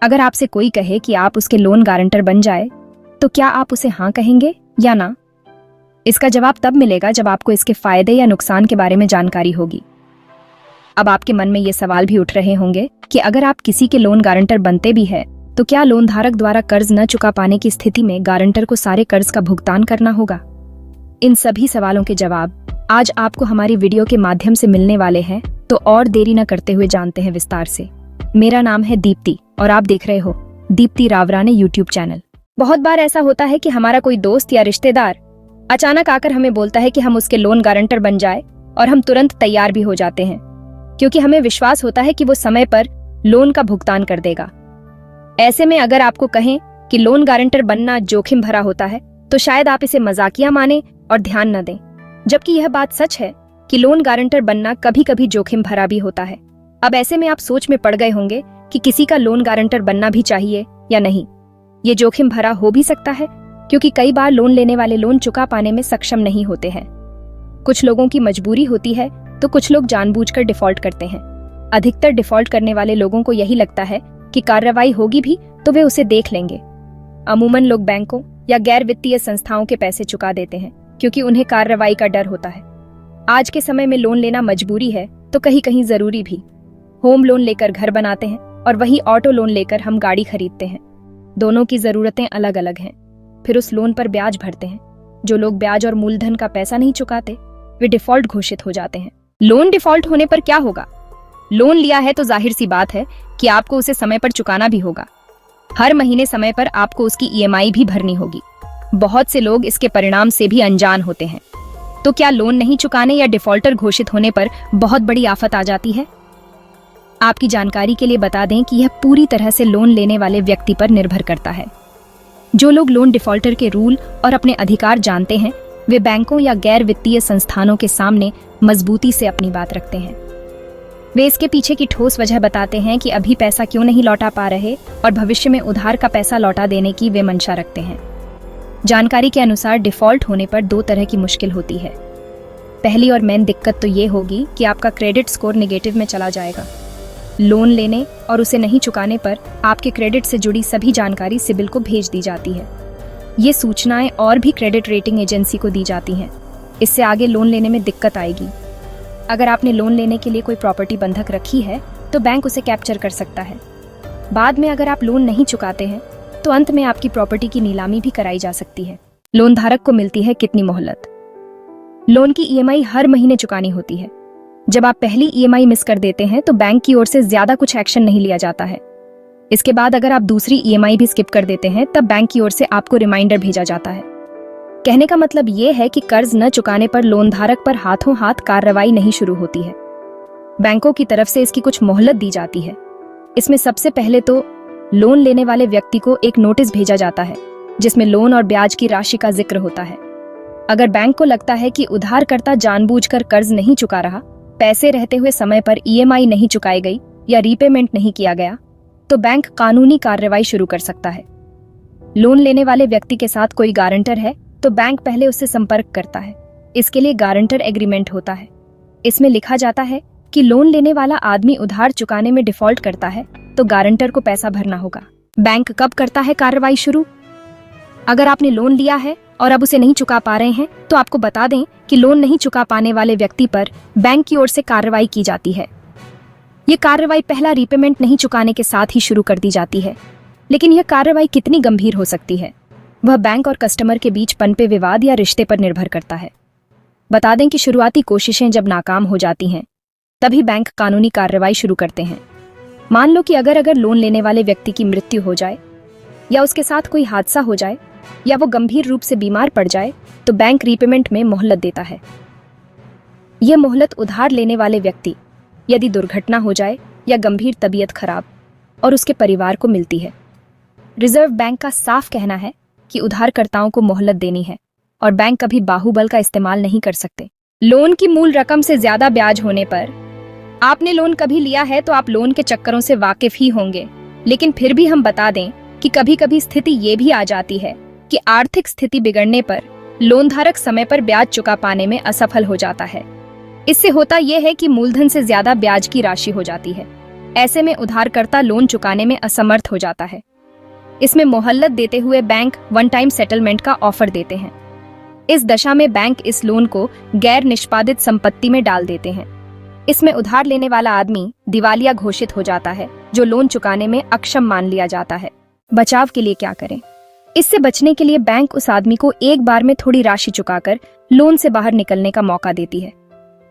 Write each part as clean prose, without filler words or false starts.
अगर आपसे कोई कहे कि आप उसके लोन गारंटर बन जाए, तो क्या आप उसे हाँ कहेंगे या ना? इसका जवाब तब मिलेगा जब आपको इसके फायदे या नुकसान के बारे में जानकारी होगी। अब आपके मन में ये सवाल भी उठ रहे होंगे कि अगर आप किसी के लोन गारंटर बनते भी है, तो क्या लोन धारक द्वारा कर्ज न चुका पाने की स्थिति में गारंटर को सारे कर्ज का भुगतान करना होगा? इन सभी सवालों के जवाब आज आपको हमारी वीडियो के माध्यम से मिलने वाले हैं, तो और देरी न करते हुए जानते हैं विस्तार से। मेरा नाम है दीप्ति और आप देख रहे हो दीप्ति रावराने यूट्यूब चैनल। बहुत बार ऐसा होता है कि हमारा कोई दोस्त या रिश्तेदार अचानक आकर हमें बोलता है कि हम उसके लोन गारंटर बन जाए, और हम तुरंत तैयार भी हो जाते हैं क्योंकि हमें विश्वास होता है कि वो समय पर लोन का भुगतान कर देगा। ऐसे में अगर आपको कहें कि लोन गारंटर बनना जोखिम भरा होता है, तो शायद आप इसे मजाकिया माने और ध्यान न दें, जबकि यह बात सच है कि लोन गारंटर बनना कभी कभी जोखिम भरा भी होता है। अब ऐसे में आप सोच में पड़ गए होंगे कि किसी का लोन गारंटर बनना भी चाहिए या नहीं। ये जोखिम भरा हो भी सकता है क्योंकि कई बार लोन लेने वाले लोन चुका पाने में सक्षम नहीं होते हैं। कुछ लोगों की मजबूरी होती है, तो कुछ लोग जानबूझकर डिफॉल्ट करते हैं। अधिकतर डिफॉल्ट करने वाले लोगों को यही लगता है कि कार्रवाई होगी भी तो वे उसे देख लेंगे। अमूमन लोग बैंकों या गैर वित्तीय संस्थाओं के पैसे चुका देते हैं क्योंकि उन्हें कार्रवाई का डर होता है। आज के समय में लोन लेना मजबूरी है तो कहीं कहीं जरूरी भी। होम लोन लेकर घर बनाते हैं और वही ऑटो लोन लेकर हम गाड़ी खरीदते हैं। दोनों की जरूरतें अलग अलग हैं। फिर उस लोन पर ब्याज भरते हैं। जो लोग ब्याज और मूलधन का पैसा नहीं चुकाते, वे डिफॉल्ट घोषित हो जाते हैं। लोन डिफॉल्ट होने पर क्या होगा? लोन लिया है तो जाहिर सी बात है कि आपको उसे समय पर चुकाना भी होगा। हर महीने समय पर आपको उसकी ईएमआई भी भरनी होगी। बहुत से लोग इसके परिणाम से भी अनजान होते हैं। तो क्या लोन नहीं चुकाने या डिफॉल्टर घोषित होने पर बहुत बड़ी आफत आ जाती है? आपकी जानकारी के लिए बता दें कि यह पूरी तरह से लोन लेने वाले व्यक्ति पर निर्भर करता है। जो लोग लोन डिफॉल्टर के रूल और अपने अधिकार जानते हैं, वे बैंकों या गैर वित्तीय संस्थानों के सामने मजबूती से अपनी बात रखते हैं। वे इसके पीछे की ठोस वजह बताते हैं कि अभी पैसा क्यों नहीं लौटा पा रहे और भविष्य में उधार का पैसा लौटा देने की वे मंशा रखते हैं। जानकारी के अनुसार डिफॉल्ट होने पर दो तरह की मुश्किल होती है। पहली और मेन दिक्कत तो ये होगी कि आपका क्रेडिट स्कोर नेगेटिव में चला जाएगा। लोन लेने और उसे नहीं चुकाने पर आपके क्रेडिट से जुड़ी सभी जानकारी सिबिल को भेज दी जाती है। ये सूचनाएं और भी क्रेडिट रेटिंग एजेंसी को दी जाती हैं। इससे आगे लोन लेने में दिक्कत आएगी। अगर आपने लोन लेने के लिए कोई प्रॉपर्टी बंधक रखी है, तो बैंक उसे कैप्चर कर सकता है। बाद में अगर आप लोन नहीं चुकाते हैं, तो अंत में आपकी प्रॉपर्टी की नीलामी भी कराई जा सकती है। लोन धारक को मिलती है कितनी मोहलत? लोन की ईएमआई हर महीने चुकानी होती है। जब आप पहली ईएमआई मिस कर देते हैं, तो बैंक की ओर से ज्यादा कुछ एक्शन नहीं लिया जाता है। इसके बाद अगर आप दूसरी ईएमआई भी स्किप कर देते हैं, तब बैंक की ओर से आपको रिमाइंडर भेजा जाता है। कहने का मतलब ये है कि कर्ज न चुकाने पर लोन धारक पर हाथों हाथ कार्रवाई नहीं शुरू होती है। बैंकों की तरफ से इसकी कुछ मोहलत दी जाती है। इसमें सबसे पहले तो लोन लेने वाले व्यक्ति को एक नोटिस भेजा जाता है, जिसमें लोन और ब्याज की राशि का जिक्र होता है। अगर बैंक को लगता है कि उधारकर्ता जानबूझकर कर्ज नहीं चुका रहा, पैसे रहते हुए समय पर ईएमआई नहीं चुकाई गई या रीपेमेंट नहीं किया गया, तो बैंक कानूनी कार्रवाई शुरू कर सकता है। लोन लेने वाले व्यक्ति के साथ कोई गारंटर है, तो बैंक पहले उससे संपर्क करता है। इसके लिए गारंटर एग्रीमेंट होता है। इसमें लिखा जाता है कि लोन लेने वाला आदमी उधार चुकाने में डिफॉल्ट करता है, तो गारंटर को पैसा भरना होगा। बैंक कब करता है कार्रवाई शुरू? अगर आपने लोन लिया है और अब उसे नहीं चुका पा रहे हैं, तो आपको बता दें कि लोन नहीं चुका पाने वाले व्यक्ति पर बैंक की ओर से कार्रवाई की जाती है। ये कार्रवाई पहला रीपेमेंट नहीं चुकाने के साथ ही शुरू कर दी जाती है। लेकिन यह कार्रवाई कितनी गंभीर हो सकती है, वह बैंक और कस्टमर के बीच पनपे विवाद या रिश्ते पर निर्भर करता है। बता दें कि शुरुआती कोशिशें जब नाकाम हो जाती हैं, तभी बैंक कानूनी कार्रवाई शुरू करते हैं। मान लो कि अगर लोन लेने वाले व्यक्ति की मृत्यु हो जाए, या उसके साथ कोई हादसा हो जाए, या वो गंभीर रूप से बीमार पड़ जाए, तो बैंक रीपेमेंट में मोहलत देता है। यह मोहलत उधार लेने वाले व्यक्ति, यदि दुर्घटना हो जाए या गंभीर तबीयत खराब, और उसके परिवार को मिलती है। रिजर्व बैंक का साफ कहना है कि उधारकर्ताओं को मोहलत देनी है और बैंक कभी बाहुबल का इस्तेमाल नहीं कर सकते। लोन की मूल रकम से ज्यादा ब्याज होने पर आपने लोन कभी लिया है, तो आप लोन के चक्करों से वाकिफ ही होंगे। लेकिन फिर भी हम बता दें कि कभी कभी स्थिति ये भी आ जाती है कि आर्थिक स्थिति बिगड़ने पर लोन धारक समय पर ब्याज चुका पाने में असफल हो जाता है। इससे होता यह है कि मूलधन से ज्यादा ब्याज की राशि हो जाती है। ऐसे में उधारकर्ता लोन चुकाने में असमर्थ हो जाता है। इसमें मोहल्लत देते हुए बैंक वन टाइम सेटलमेंट का ऑफर देते हैं। इस दशा में बैंक इस लोन को गैर निष्पादित संपत्ति में डाल देते हैं। इसमें उधार लेने वाला आदमी दिवालिया घोषित हो जाता है, जो लोन चुकाने में अक्षम मान लिया जाता है। बचाव के लिए क्या करें? इससे बचने के लिए बैंक उस आदमी को एक बार में थोड़ी राशि चुकाकर लोन से बाहर निकलने का मौका देती है।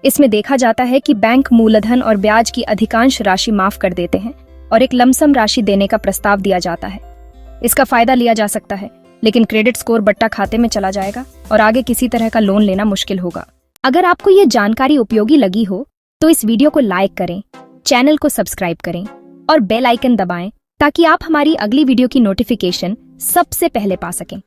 इसमें देखा जाता है कि बैंक मूलधन और ब्याज की अधिकांश राशि माफ कर देते हैं और एक लमसम राशि देने का प्रस्ताव दिया जाता है। इसका फायदा लिया जा सकता है, लेकिन क्रेडिट स्कोर बट्टा खाते में चला जाएगा और आगे किसी तरह का लोन लेना मुश्किल होगा। अगर आपको ये जानकारी उपयोगी लगी हो तो इस वीडियो को लाइक करें, चैनल को सब्सक्राइब करें और बेल आइकन दबाएं ताकि आप हमारी अगली वीडियो की नोटिफिकेशन सबसे पहले पा सकें।